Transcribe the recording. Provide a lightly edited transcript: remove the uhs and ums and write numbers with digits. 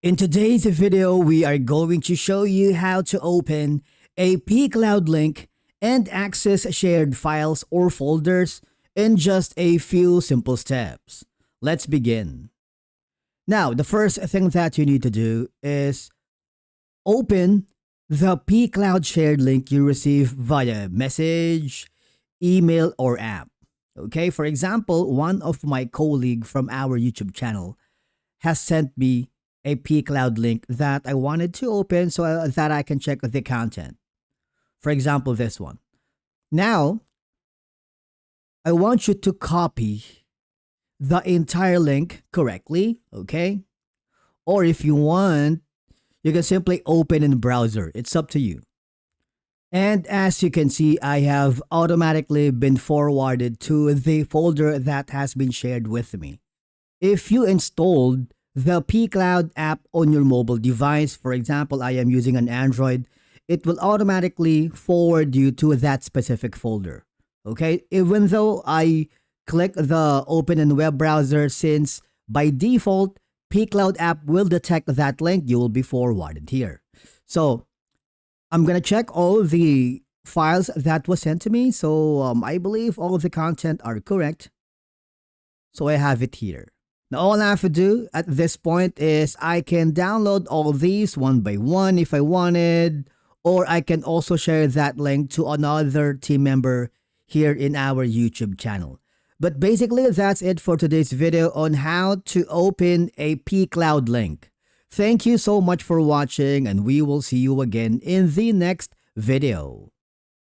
In today's video, we are going to show you how to open a pCloud link and access shared files or folders in just a few simple steps. Let's begin. Now, the first thing that you need to do is open the pCloud shared link you receive via message, email, or app. Okay, for example, one of my colleagues from our YouTube channel has sent me a pCloud link that I wanted to open so that I can check the content. For example, this one. Now, I want you to copy the entire link correctly, okay? Or if you want, you can simply open in the browser. It's up to you. And as you can see, I have automatically been forwarded to the folder that has been shared with me. If you installed the pCloud app on your mobile device, for example, I am using an Android, it will automatically forward you to that specific folder. Okay, even though I click the open in web browser, since by default, pCloud app will detect that link, you will be forwarded here. So I'm going to check all the files that was sent to me. So I believe all of the content are correct. So I have it here. Now, all I have to do at this point is I can download all of these one by one if I wanted, or I can also share that link to another team member here in our YouTube channel. But basically, that's it for today's video on how to open a pCloud link. Thank you so much for watching, and we will see you again in the next video.